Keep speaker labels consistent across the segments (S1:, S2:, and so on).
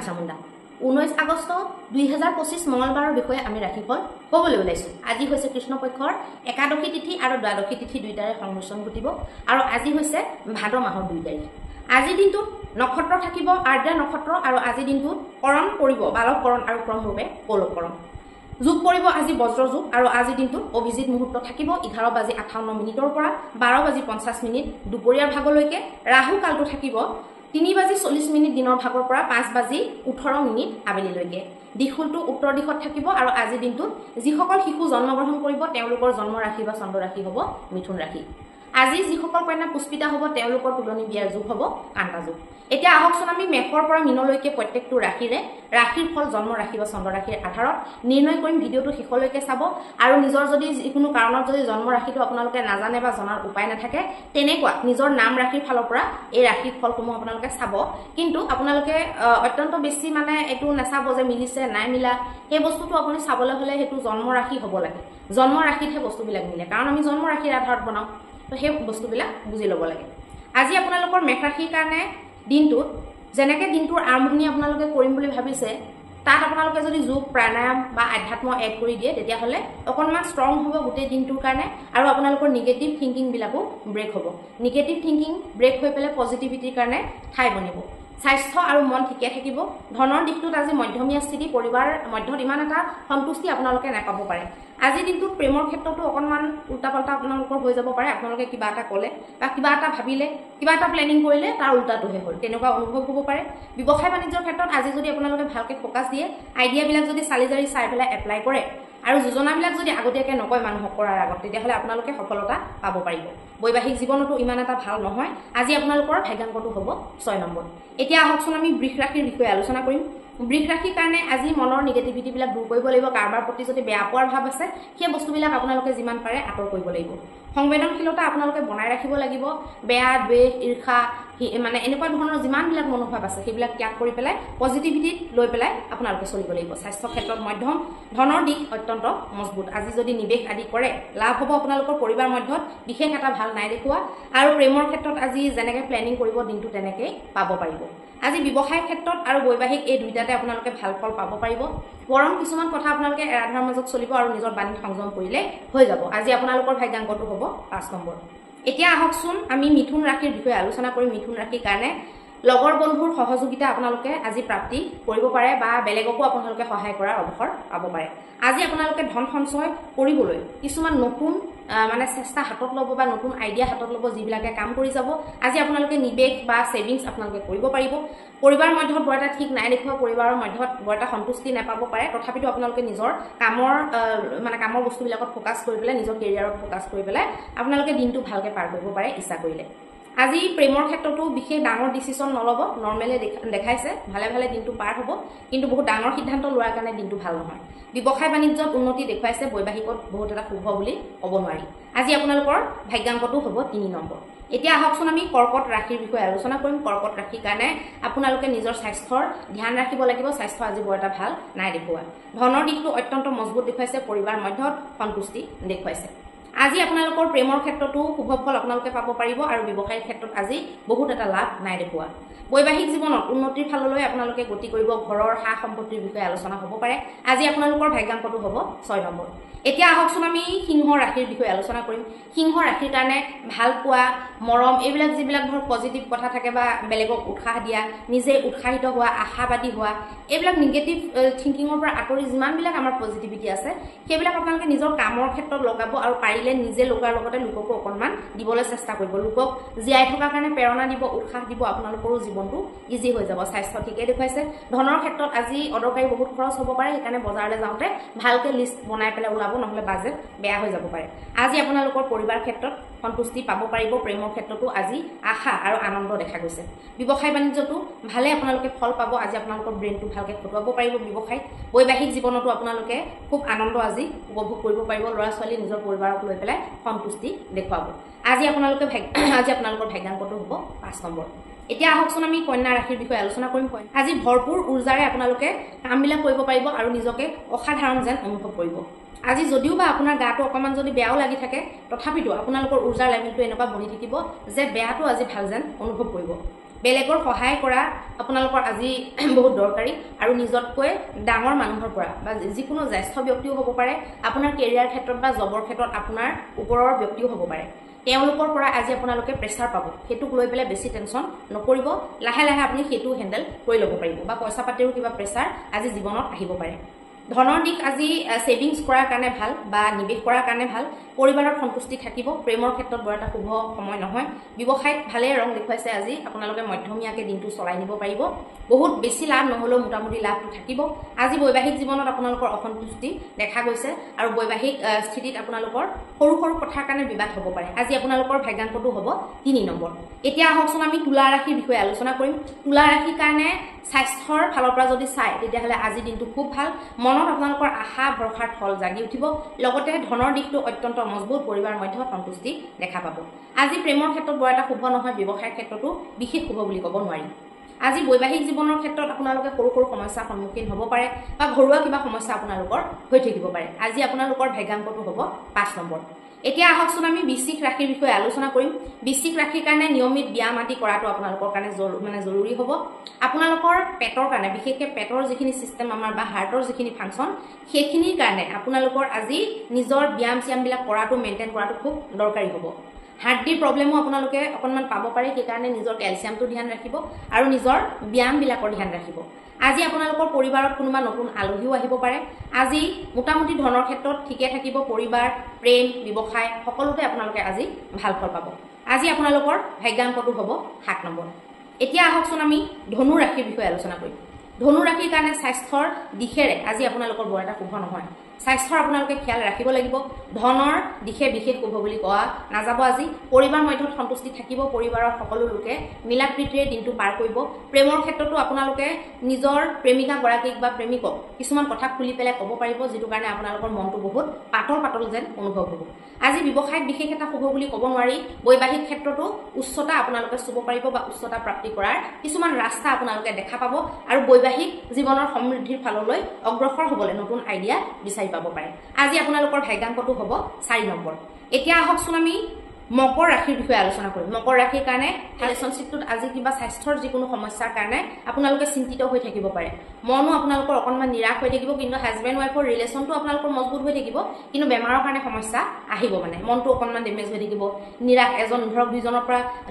S1: চামুণ্ডা 19 আগষ্ট 2025 মঙ্গলবাৰৰ বিষয়ে আমি ৰাশিফল ক'বলৈ ওলাইছো আজি হৈছে কৃষ্ণপক্ষৰ একাদশী তিথি আৰু দ্বাদশী তিথি দুইটাৰে সংমিশ্ৰণ ঘটিব আৰু আজি হৈছে ভাদ মাহৰ 2 তাৰিখ আজি দিনটোত নক্ষত্ৰ থাকিব আৰ্দ্ৰা নক্ষত্ৰ আৰু আজি দিনটোত কৰণ পৰিব বালক কৰণ আৰু ক্ৰম ৰূপে কৌলভ কৰণ যোগ পৰিব আজি বজ্ৰ যোগ আৰু আজি দিনটোত অভিজিত মুহূৰ্ত থাকিব 11:58 মিনিটৰ পৰা 12:50 মিনিট দুপৰীয়াৰ ভাগলৈকে ৰাহু কালটো থাকিব 3:40 মিনিট দিনৰ ভাগৰ পৰা 5:18 মিনিট আবেলিলৈকে দিশুলটো উত্তৰ দিশত থাকিব আৰু আজি দিনটোত যিসকল শিশু জন্মগ্ৰহণ কৰিব তেওঁলোকৰ জন্ম ৰাশি বা চন্দ্ৰ ৰাশি হ'ব মিথুন ৰাশি আজি যিসকল কন্যা পুষ্পিতা হ'ব তেওঁলোকৰ তুলনি বিয়াৰ যোগ হ'ব কান্তা যোগ এতিয়া আহকচোন আমি মেষৰ পৰা মীনলৈকে প্ৰত্যেকটো ৰাশিৰ ফল জন্ম ৰাশি বা চন্দ্ৰ ৰাশিৰ আধাৰত নিৰ্ণয় কৰিম ভিডিঅ'টো শেষলৈকে চাব আৰু নিজৰ যদি যিকোনো কাৰণত যদি জন্ম ৰাশিটো আপোনালোকে নাজানে বা জনাৰ উপায় নাথাকে তেনেকুৱা নিজৰ নাম ৰাশিৰ ফালৰ পৰা এই ৰাশিৰ ফলসমূহ আপোনালোকে চাব কিন্তু আপোনালোকে অত্যন্ত বেছি মানে এটো নাচাব যে মিলিছে নাই মিলা সেই বস্তুটো আপুনি চাবলৈ হলে হেতু জন্ম ৰাশি হ'ব লাগে জন্ম ৰাশিতহে বস্তুবিলাক মিলে কাৰণ আমি জন্ম ৰাশিৰ আধাৰত বনাও তো সেই বস্তুবিলাক বুজি ল'ব লাগে আজি আপোনালোকৰ মেষ ৰাশিৰ কাৰণে দিনটোত যেনেকৈ দিনটোৰ আৰম্ভণি আপোনালোকে কৰিম বুলি ভাবিছে তাত আপোনালোকে যদি যোগ প্ৰাণায়াম বা আধ্যাত্ম এড কৰি দিয়ে তেতিয়াহ'লে অকণমান ষ্ট্ৰং হ'ব গোটেই দিনটোৰ কাৰণে আৰু আপোনালোকৰ নিগেটিভ থিংকিংবিলাকো ব্ৰেক হ'ব নিগেটিভ থিংকিং ব্ৰেক হৈ পেলাই পজিটিভিটিৰ কাৰণে ঠাই বনিব স্বাস্থ্য আৰু মন ঠিকে থাকিব ধনৰ দিশটোত আজি মধ্যমীয়া স্থিতি পৰিবাৰ মধ্যত ইমান এটা সন্তুষ্টি আপোনালোকে নাপাব পাৰে আজি দিনটোত প্ৰেমৰ ক্ষেত্ৰতো অকণমান উল্টাপাল্টা আপোনালোকৰ হৈ যাব পাৰে আপোনালোকে কিবা এটা ক'লে বা কিবা এটা ভাবিলে কিবা এটা প্লেনিং কৰিলে তাৰ উল্টাটোহে হ'ল তেনেকুৱা অনুভৱ হ'ব পাৰে ব্যৱসায় বাণিজ্যৰ ক্ষেত্ৰত আজি যদি আপোনালোকে ভালকৈ ফ'কাছ দিয়ে আইডিয়াবিলাক যদি চালি জাৰি চাই পেলাই এপ্লাই কৰে আৰু যোজনাবিলাক যদি আগতীয়াকৈ নকয় মানুহক কৰাৰ আগত তেতিয়াহ'লে আপোনালোকে সফলতা পাব পাৰিব বৈবাহিক জীৱনতো ইমান এটা ভাল নহয় আজি আপোনালোকৰ ভাগ্যাংকটো হ'ব 6 নম্বৰ এতিয়া আহকচোন আমি বৃষ ৰাশিৰ বিষয়ে আলোচনা কৰিম বৃষ ৰাশিৰ কাৰণে আজি মনৰ নিগেটিভিটিবিলাক দূৰ কৰিব লাগিব কাৰোবাৰ প্ৰতি যদি বেয়া পোৱাৰ ভাৱ আছে সেই বস্তুবিলাক আপোনালোকে যিমান পাৰে আঁতৰ কৰিব লাগিব সংবেদনশীলতা আপোনালোকে বনাই ৰাখিব লাগিব বেয়া দ্বেষ ঈৰ্ষা মানে এনেকুৱা ধৰণৰ যিমানবিলাক মনোভাৱ আছে সেইবিলাক ত্যাগ কৰি পেলাই পজিটিভিটিত লৈ পেলাই আপোনালোকে চলিব লাগিব স্বাস্থ্য ক্ষেত্ৰত মধ্যম ধনৰ দিশ অত্যন্ত মজবুত আজি যদি নিৱেশ আদি কৰে লাভ হ'ব আপোনালোকৰ পৰিবাৰ মধ্যত বিশেষ এটা ভাল নাই দেখুওৱা আৰু প্ৰেমৰ ক্ষেত্ৰত আজি যেনেকৈ প্লেনিং কৰিব দিনটো তেনেকৈ পাব পাৰিব আজি ব্যৱসায়ৰ ক্ষেত্ৰত আৰু বৈবাহিক এই দুইটাতে আপোনালোকে ভাল ফল পাব পাৰিব বৰং কিছুমান কথা আপোনালোকে এৰাধাৰ মাজত চলিব আৰু নিজৰ বাণী সংযম কৰিলে হৈ যাব আজি আপোনালোকৰ ভাগ্যাংকটো হ'ব 5 নম্বৰ এতিয়া আহকচোন আমি মিথুন ৰাশিৰ বিষয়ে আলোচনা কৰিম মিথুন ৰাশিৰ কাৰণে লগৰ বন্ধুৰ সহযোগিতা আপোনালোকে আজি প্ৰাপ্তি কৰিব পাৰে বা বেলেগকো আপোনালোকে সহায় কৰাৰ অৱসৰ পাব পাৰে আজি আপোনালোকে ধন সঞ্চয় কৰিবলৈ কিছুমান নতুন মানে চেষ্টা হাতত ল'ব বা নতুন আইডিয়া হাতত ল'ব যিবিলাকে কাম কৰি যাব আজি আপোনালোকে নিৱেশ বা সেভিংস আপোনালোকে কৰিব পাৰিব পৰিবাৰৰ মধ্যত বৰ এটা ঠিক নাই দেখুৱা পৰিবাৰৰ মধ্যত বৰ এটা সন্তুষ্টি নাপাব পাৰে তথাপিতো আপোনালোকে নিজৰ কামৰ বস্তুবিলাকত ফ'কাছ কৰি পেলাই নিজৰ কেৰিয়াৰত ফ'কাছ কৰি পেলাই আপোনালোকে দিনটো ভালকৈ পাৰ কৰিব পাৰে ইচ্ছা কৰিলে আজি প্ৰেমৰ ক্ষেত্ৰতো বিশেষ ডাঙৰ ডিচিশ্যন নল'ব নৰ্মেলি দেখাইছে ভালে ভালে দিনটো পাৰ হ'ব কিন্তু বহুত ডাঙৰ সিদ্ধান্ত লোৱাৰ কাৰণে দিনটো ভাল নহয় ব্যৱসায় বাণিজ্যত উন্নতি দেখুৱাইছে বৈবাহিকত বহুত এটা শুভ বুলি ক'ব নোৱাৰি আজি আপোনালোকৰ ভাগ্যাংকটো হ'ব 3 নম্বৰ এতিয়া আহকচোন আমি কৰ্কট ৰাশিৰ বিষয়ে আলোচনা কৰিম কৰ্কট ৰাশিৰ কাৰণে আপোনালোকে নিজৰ স্বাস্থ্যৰ ধ্যান ৰাখিব লাগিব স্বাস্থ্য আজি বৰ এটা ভাল নাই দেখুওৱা ধনৰ দিশটো অত্যন্ত মজবুত দেখুৱাইছে পৰিবাৰ মধ্যত সন্তুষ্টি দেখুৱাইছে আজি আপোনালোকৰ প্ৰেমৰ ক্ষেত্ৰতো শুভ ফল আপোনালোকে পাব পাৰিব আৰু ব্যৱসায়িক ক্ষেত্ৰত আজি বহুত এটা লাভ নাই দেখুওৱা বৈবাহিক জীৱনত উন্নতিৰ ফাললৈ আপোনালোকে গতি কৰিব ঘৰৰ সা সম্পত্তিৰ বিষয়ে আলোচনা হ'ব পাৰে আজি আপোনালোকৰ ভাগ্যাংকটো হ'ব 6 নম্বৰ এতিয়া আহকচোন আমি সিংহ ৰাশিৰ বিষয়ে আলোচনা কৰিম সিংহ ৰাশিৰ কাৰণে ভাল পোৱা মৰম এইবিলাক যিবিলাক ধৰ পজিটিভ কথা থাকে বা বেলেগক উৎসাহ দিয়া নিজে উৎসাহিত হোৱা আশাবাদী হোৱা এইবিলাক নিগেটিভ থিংকিঙৰ পৰা আঁতৰি যিমানবিলাক আমাৰ পজিটিভিটি আছে সেইবিলাক আপোনালোকে নিজৰ কামৰ ক্ষেত্ৰত লগাব আৰু পাৰিলে নিজে লগাৰ লগতে লোককো অকণমান দিবলৈ চেষ্টা কৰিব লোকক জীয়াই থকাৰ কাৰণে প্ৰেৰণা দিব উৎসাহ দিব আপোনালোকৰো জীৱনটো ইজি হৈ যাব স্বাস্থ্য ঠিকে দেখুৱাইছে ধনৰ ক্ষেত্ৰত আজি অদৰকাৰী বহুত খৰচ হ'ব পাৰে সেইকাৰণে বজাৰলৈ যাওঁতে ভালকৈ লিষ্ট বনাই পেলাই ওলাব নহ'লে বাজেট বেয়া হৈ যাব পাৰে আজি আপোনালোকৰ পৰিবাৰ ক্ষেত্ৰত সন্তুষ্টি পাব পাৰিব প্ৰেমৰ ক্ষেত্ৰতো আজি আশা আৰু আনন্দ দেখা গৈছে ব্যৱসায় বাণিজ্যতো ভালে আপোনালোকে ফল পাব আজি আপোনালোকৰ ব্ৰেইনটো ভালকৈ খটুৱাব পাৰিব ব্যৱসায় বৈবাহিক জীৱনতো আপোনালোকে খুব আনন্দ আজি উপভোগ কৰিব পাৰিব ল'ৰা ছোৱালী নিজৰ পৰিবাৰক লৈ পেলাই সন্তুষ্টি দেখুৱাব আজি আপোনালোকৰ ভাগ্যাংকটো হ'ব 5 নম্বৰ এতিয়া আহকচোন আমি কন্যা ৰাশিৰ বিষয়ে আলোচনা কৰিম আজি ভৰপূৰ ঊৰ্জাৰে আপোনালোকে কামবিলাক কৰিব পাৰিব আৰু নিজকে অসাধাৰণ যেন অনুভৱ কৰিব আজি যদিও বা আপোনাৰ গাটো অকমান যদি বেয়াও লাগি থাকে তথাপিতো আপোনালোকৰ ঊৰ্জাৰ লেভেলটো এনেকুৱা বনি থাকিব যে বেয়াটো আজি ভাল যেন অনুভৱ কৰিব বেলেগৰ সহায় কৰা আপোনালোকৰ আজি বহুত দৰকাৰী আৰু নিজতকৈ ডাঙৰ মানুহৰ পৰা বা যিকোনো জ্যেষ্ঠ ব্যক্তিও হ'ব পাৰে আপোনাৰ কেৰিয়াৰ ক্ষেত্ৰত বা জবৰ ক্ষেত্ৰত আপোনাৰ ওপৰৰ ব্যক্তিও হ'ব পাৰে তেওঁলোকৰ পৰা আজি আপোনালোকে প্ৰেছাৰ পাব হেতুক লৈ পেলাই বেছি টেনচন নকৰিব লাহে লাহে আপুনি হেতু হ্যান্ডেল কৰি ল'ব পাৰিব বা পইচা পাতিৰ কিবা প্ৰেছাৰ আজি জীৱনত আহিব পাৰে ধনৰ দিক আজি সেভিংস কৰাৰ কাৰণে ভাল বা নিবেশ কৰাৰ কাৰণে ভাল পৰিবাৰৰ সন্তুষ্টি থাকিব প্ৰেমৰ ক্ষেত্ৰত বৰ এটা শুভ সময় নহয় ব্যৱসায়ত ভালে ৰং দেখুৱাইছে আজি আপোনালোকে মধ্যমীয়াকে দিনটো চলাই নিব পাৰিব বহুত বেছি লাভ নহলেও মোটামুটি লাভটো থাকিব আজি বৈবাহিক জীৱনত আপোনালোকৰ অসন্তুষ্টি দেখা গৈছে আৰু বৈবাহিক স্থিতিত আপোনালোকৰ সৰু সৰু কথাৰ কাৰণে বিবাদ হ'ব পাৰে আজি আপোনালোকৰ ভাগ্যাংকটো হ'ব 3 নম্বৰ এতিয়া আহকচোন আমি তুলা ৰাশিৰ বিষয়ে আলোচনা কৰিম তুলা ৰাশিৰ কাৰণে স্বাস্থ্যৰ ফালৰ পৰা যদি চাই তেতিয়াহলে আজি দিনটো খুব ভাল মনত আপোনালোকৰ আশা ভৰসাৰ ফল জাগি উঠিব লগতে ধনৰ দিকটো অত্যন্ত মজবুত পৰিবাৰ মধ্যে সন্তুষ্টি দেখা পাব আজি প্ৰেমৰ ক্ষেত্ৰত বৰ এটা শুভ নহয় ব্যৱসায়ৰ ক্ষেত্ৰতো বিশেষ শুভ বুলি ক'ব নোৱাৰি আজি বৈবাহিক জীৱনৰ ক্ষেত্ৰত আপোনালোকে সৰু সৰু সমস্যাৰ সন্মুখীন হ'ব পাৰে বা ঘৰুৱা কিবা সমস্যা আপোনালোকৰ হৈ থাকিব পাৰে আজি আপোনালোকৰ ভাগ্যাংকটো হ'ব 5 নম্বৰ এতিয়া আহকচোন আমি বৃশ্চিক ৰাশিৰ বিষয়ে আলোচনা কৰিম বৃশ্চিক ৰাশিৰ কাৰণে নিয়মিত ব্যায়াম আদি কৰাটো আপোনালোকৰ কাৰণে জৰুৰী হ'ব আপোনালোকৰ পেটৰ কাৰণে বিশেষকৈ পেটৰ যিখিনি সিস্টেম আমাৰ বা হাৰ্টৰ যিখিনি ফাংচন সেইখিনিৰ কাৰণে আপোনালোকৰ আজি নিজৰ ব্যায়াম বিলাক কৰাটো মেইনটেইন কৰাটো খুব দৰকাৰী হ'ব হাৰ্টৰ প্ৰব্লেমো আপোনালোকে অকনমান পাব পাৰে সেই কাৰণে নিজৰ ক্যালসিয়ামটো ধ্যান ৰাখিব আৰু নিজৰ ব্যায়াম বিলাকৰ ধ্যান ৰাখিব আজি আপোনালোকৰ পৰিবাৰত কোনোবা নতুন আলহীও আহিব পাৰে আজি মোটামুটি ধনৰ ক্ষেত্ৰত ঠিকে থাকিব পৰিবাৰ প্ৰেম ব্যৱসায় সকলোতে আপোনালোকে আজি ভাল ফল পাব আজি আপোনালোকৰ ভাগ্যাংকটো হ'ব 7 নম্বৰ এতিয়া আহকচোন আমি ধনু ৰাশিৰ বিষয়ে আলোচনা কৰিম ধনু ৰাশিৰ কাৰণে স্বাস্থ্যৰ দিশেৰে আজি আপোনালোকৰ বৰ এটা শুভ নহয় স্বাস্থ্যৰ আপোনালোকে খেয়াল ৰাখিব লাগিব ধনৰ দিশে বিশেষ শুভ বুলি কোৱা নাযাব আজি পৰিবাৰ মধ্যত সন্তুষ্টি থাকিব পৰিবাৰৰ সকলো লোকে মিলা প্ৰীতিৰে দিনটো পাৰ কৰিব প্ৰেমৰ ক্ষেত্ৰতো আপোনালোকে নিজৰ প্ৰেমিকা গৰাকীক বা প্ৰেমিকক কিছুমান কথা খুলি পেলাই ক'ব পাৰিব যেটো কাৰণে আপোনালোকৰ মনটো বহুত পাতল যেন অনুভৱ হ'ব আজি ব্যৱসায়ত বিশেষ এটা শুভ বুলি ক'ব নোৱাৰি বৈবাহিক ক্ষেত্ৰতো উচ্চতা আপোনালোকে চুব পাৰিব বা উচ্চতা প্ৰাপ্তি কৰাৰ কিছুমান ৰাস্তা আপোনালোকে দেখা পাব আৰু বৈবাহিক জীৱনৰ সমৃদ্ধিৰ ফাললৈ অগ্ৰসৰ হ'বলৈ নতুন আইডিয়া বিচাৰি পাব পাৰে আজি আপোনালোকৰ ভাগ্যাংকটো হ'ব 4 নম্বৰ এতিয়া আহকচোন আমি মকৰ ৰাশিৰ বিষয়ে আলোচনা কৰিম মকৰ ৰাশিৰ কাৰণে ৰিলেশনশিপটোত আজি কিবা স্বাস্থ্যৰ যিকোনো সমস্যাৰ কাৰণে আপোনালোকে চিন্তিত হৈ থাকিব পাৰে মনো আপোনালোকৰ অকনমান নিৰাশ হৈ থাকিব কিন্তু হাজবেণ্ড ওয়াইফৰ ৰিলেশনটো আপোনালোকৰ মজবুত হৈ থাকিব কিন্তু বেমাৰৰ কাৰণে সমস্যা আহিব মানে মনটো অকনমান ডেমেজ হৈ থাকিব নিৰাশ এজন ধৰক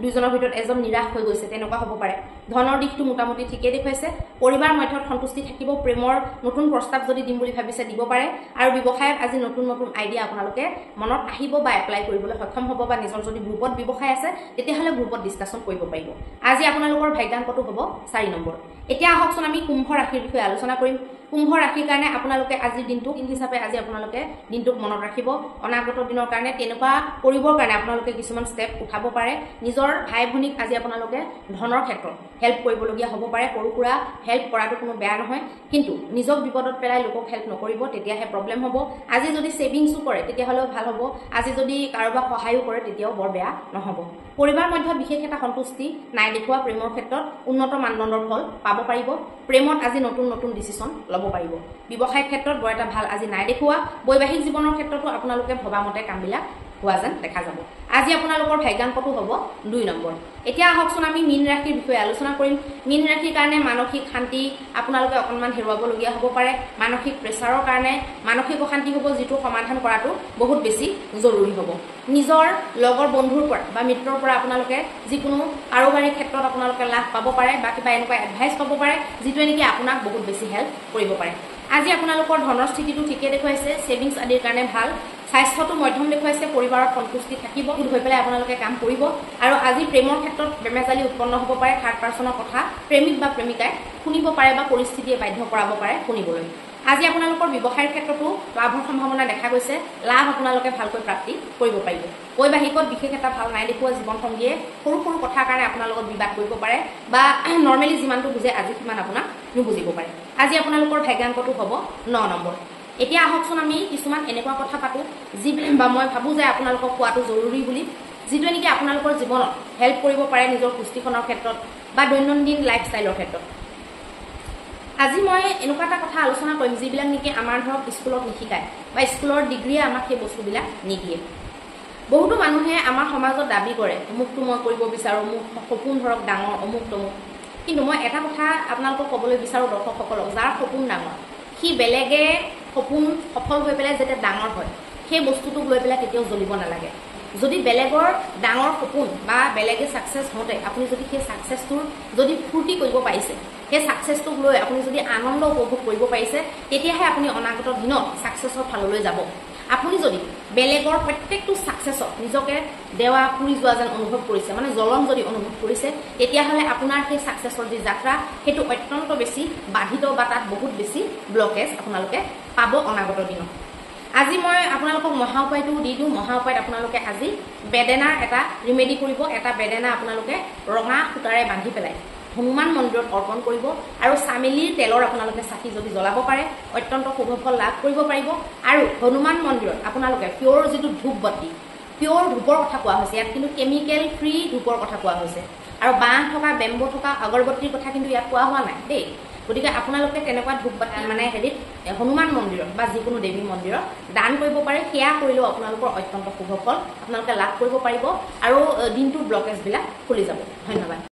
S1: দুইজনৰ ভিতৰত এজন নিৰাশ হৈ গৈছে তেনেকুৱা হ'ব পাৰে ধনৰ দিকটো মোটামুটি ঠিকে দেখুৱাইছে পৰিবাৰ মধ্যত সন্তুষ্টি থাকিব প্ৰেমৰ নতুন প্ৰস্তাৱ যদি দিম বুলি ভাবিছে দিব পাৰে আৰু ব্যৱসায়ত আজি নতুন আইডিয়া আপোনালোকে মনত আহিব বা এপ্লাই কৰিবলৈ সক্ষম হ'ব বা নিজৰ যদি গ্ৰুপত ব্যৱসায় আছে তেতিয়াহলে গ্ৰুপত ডিসকাশন কৰিব পাৰিব আজি আপোনালোকৰ ভাগ্যাংকটো হ'ব 4 নম্বৰ এতিয়া আহকচোন আমি কুম্ভ ৰাশিৰ বিষয়ে আলোচনা কৰিম কুম্ভ ৰাশিৰ কাৰণে আপোনালোকে আজি দিনটো হিচাপে আজি আপোনালোকে দিনটোক মনত ৰাখিব অনাগত দিনৰ কাৰণে তেনেকুৱা কৰিবৰ কাৰণে আপোনালোকে কিছুমান ষ্টেপ উঠাব পাৰে নিজৰ ভাই ভনীক আজি আপোনালোকে ধনৰ ক্ষেত্ৰত হেল্প কৰিবলগীয়া হ'ব পাৰে সৰুকুৰা হেল্প কৰাটো কোনো বেয়া নহয় কিন্তু নিজক বিপদত পেলাই লোকক হেল্প নকৰিব তেতিয়াহে প্ৰবলেম হ'ব আজি যদি সেভিংসও কৰে তেতিয়াহলেও ভাল হ'ব আজি যদি কাৰোবাক সহায়ও কৰে তেতিয়াও বৰ বেয়া নহ'ব পৰিবাৰ মধ্যে বিশেষ এটা সন্তুষ্টি নাই দেখুৱা প্ৰেমৰ ক্ষেত্ৰত উন্নত মানদণ্ডৰ ফল পাব পাৰিব প্ৰেমত আজি নতুন ডিসিশন ল'ব পাৰিব ব্যৱসায়িক ক্ষেত্ৰত বৰ এটা ভাল আজি নাই দেখুৱা বৈবাহিক জীৱনৰ ক্ষেত্ৰতো আপোনালোকে ভবামতে কামবিলাক হোৱা যেন দেখা যাব আজি আপোনালোকৰ ভাগ্যাংকটো হ'ব 2 নম্বৰ এতিয়া আহকচোন আমি মীন ৰাশিৰ বিষয়ে আলোচনা কৰিম মীন ৰাশিৰ কাৰণে মানসিক শান্তি আপোনালোকে অকনমান হেৰুৱাবলগীয়া হ'ব পাৰে মানসিক প্ৰেছাৰৰ কাৰণে মানসিক অশান্তি হ'ব যেটো সমাধান কৰাটো বহুত বেছি জৰুৰী হ'ব নিজৰ লগৰ বন্ধুৰ পৰা বা মিত্ৰৰ পৰা আপোনালোকে যিকোনো কাৰোবাৰী ক্ষেত্ৰত আপোনালোকে লাভ পাব পাৰে বা কিবা এনেকুৱা এডভাইস পাব পাৰে যেটো নেকি আপোনাক বহুত বেছি হেল্প কৰিব পাৰে আজি আপোনালোকৰ ধনৰ স্থিতিটো ঠিকে দেখুৱাইছে সেভিংস আদিৰ কাৰণে ভাল স্বাস্থ্যটো মধ্যম দেখুৱাইছে পৰিবাৰত সন্তুষ্টি থাকিব হৈ পেলাই আপোনালোকে কাম কৰিব আৰু আজি প্ৰেমৰ ক্ষেত্ৰত বেমেজালি উৎপন্ন হ'ব পাৰে থাৰ্ড পাৰ্সনৰ কথা প্ৰেমিক বা প্ৰেমিকাই শুনিব পাৰে বা পৰিস্থিতিয়ে বাধ্য কৰাব পাৰে শুনিবলৈ আজি আপোনালোকৰ ব্যৱসায়ৰ ক্ষেত্ৰতো লাভৰ সম্ভাৱনা দেখা গৈছে লাভ আপোনালোকে ভালকৈ প্ৰাপ্তি কৰিব পাৰিব বৈবাহিকত বিশেষ এটা ভাল নাই দেখুৱা জীৱন সংগীয়ে সৰু কথাৰ কাৰণে আপোনালোকৰ বিবাদ কৰিব পাৰে বা নৰমালি যিমানটো বুজে আজি কিমান আপোনাক নুবুজিব পাৰে আজি আপোনালোকৰ ভাগ্যাংকটো হ'ব 9 নম্বৰ এতিয়া আহকচোন আমি কিছুমান এনেকুৱা কথা পাতো যি বা মই ভাবো যে আপোনালোকক কোৱাটো জৰুৰী বুলি যেটো নেকি আপোনালোকৰ জীৱনত হেল্প কৰিব পাৰে নিজৰ পুষ্টিখনৰ ক্ষেত্ৰত বা দৈনন্দিন লাইফষ্টাইলৰ ক্ষেত্ৰত আজি মই এনেকুৱা এটা কথা আলোচনা কৰিম যিবিলাক নেকি আমাৰ ধৰক স্কুলত নিশিকায় বা স্কুলৰ ডিগ্ৰীয়ে আমাক সেই বস্তুবিলাক নিদিয়ে বহুতো মানুহে আমাৰ সমাজত দাবী কৰে অমুকটো মই কৰিব বিচাৰোঁ, মোক সপোন ধৰক ডাঙৰ অমুক তমুক। কিন্তু মই এটা কথা আপোনালোকক ক'বলৈ বিচাৰোঁ দৰ্শকসকলক, যাৰ সপোন ডাঙৰ সি বেলেগে সপোন সফল হৈ পেলাই যেতিয়া ডাঙৰ হয় সেই বস্তুটোক লৈ পেলাই কেতিয়াও জ্বলিব নালাগে। যদি বেলেগৰ ডাঙৰ সপোন বা বেলেগে ছাকচেছ হওঁতে আপুনি যদি সেই ছাকচেছটোৰ যদি ফূৰ্তি কৰিব পাৰিছে, সেই ছাকচেছটোক লৈ আপুনি যদি আনন্দ উপভোগ কৰিব পাৰিছে, তেতিয়াহে আপুনি অনাগত দিনত ছাকচেছৰ ফাললৈ যাব। আপুনি যদি বেলেগৰ প্ৰত্যেকটো ছাকচেছত নিজকে দেৱা পুৰি যোৱা যেন অনুভৱ কৰিছে, মানে জ্বলন যদি অনুভৱ কৰিছে, তেতিয়াহ'লে আপোনাৰ সেই ছাকচেছৰ যি যাত্ৰা সেইটো অত্যন্ত বেছি বাধিত বা তাত বহুত বেছি ব্লকেজ আপোনালোকে পাব অনাগত দিনত। আজি মই আপোনালোকক মহা উপায়টো দি দিওঁ। মহা উপায়ত আপোনালোকে আজি বেদেনাৰ এটা ৰিমেডি কৰিব। এটা বেদেনা আপোনালোকে ৰঙা সূতাৰে বান্ধি পেলাই হনুমান মন্দিৰত অৰ্পণ কৰিব আৰু চামেলিৰ তেলৰ আপোনালোকে চাকি যদি জ্বলাব পাৰে অত্যন্ত শুভ ফল লাভ কৰিব পাৰিব। আৰু হনুমান মন্দিৰত আপোনালোকে পিয়ৰ যিটো ধূপ বতি, পিয়ৰ ধূপৰ কথা কোৱা হৈছে, ইয়াত কিন্তু কেমিকেল ফ্ৰী ধূপৰ কথা কোৱা হৈছে। আৰু বাঁহ থকা বেম্বো থকা আগৰবত্তিৰ কথা কিন্তু ইয়াত কোৱা হোৱা নাই দেই। গতিকে আপোনালোকে তেনেকুৱা ধূপ বাতি মানে হেৰিত হনুমান মন্দিৰত বা যিকোনো দেৱী মন্দিৰত দান কৰিব পাৰে। সেয়া কৰিলেও আপোনালোকৰ অত্যন্ত শুভ ফল আপোনালোকে লাভ কৰিব পাৰিব আৰু দিনটোৰ ব্লকেজবিলাক খুলি যাব। ধন্যবাদ।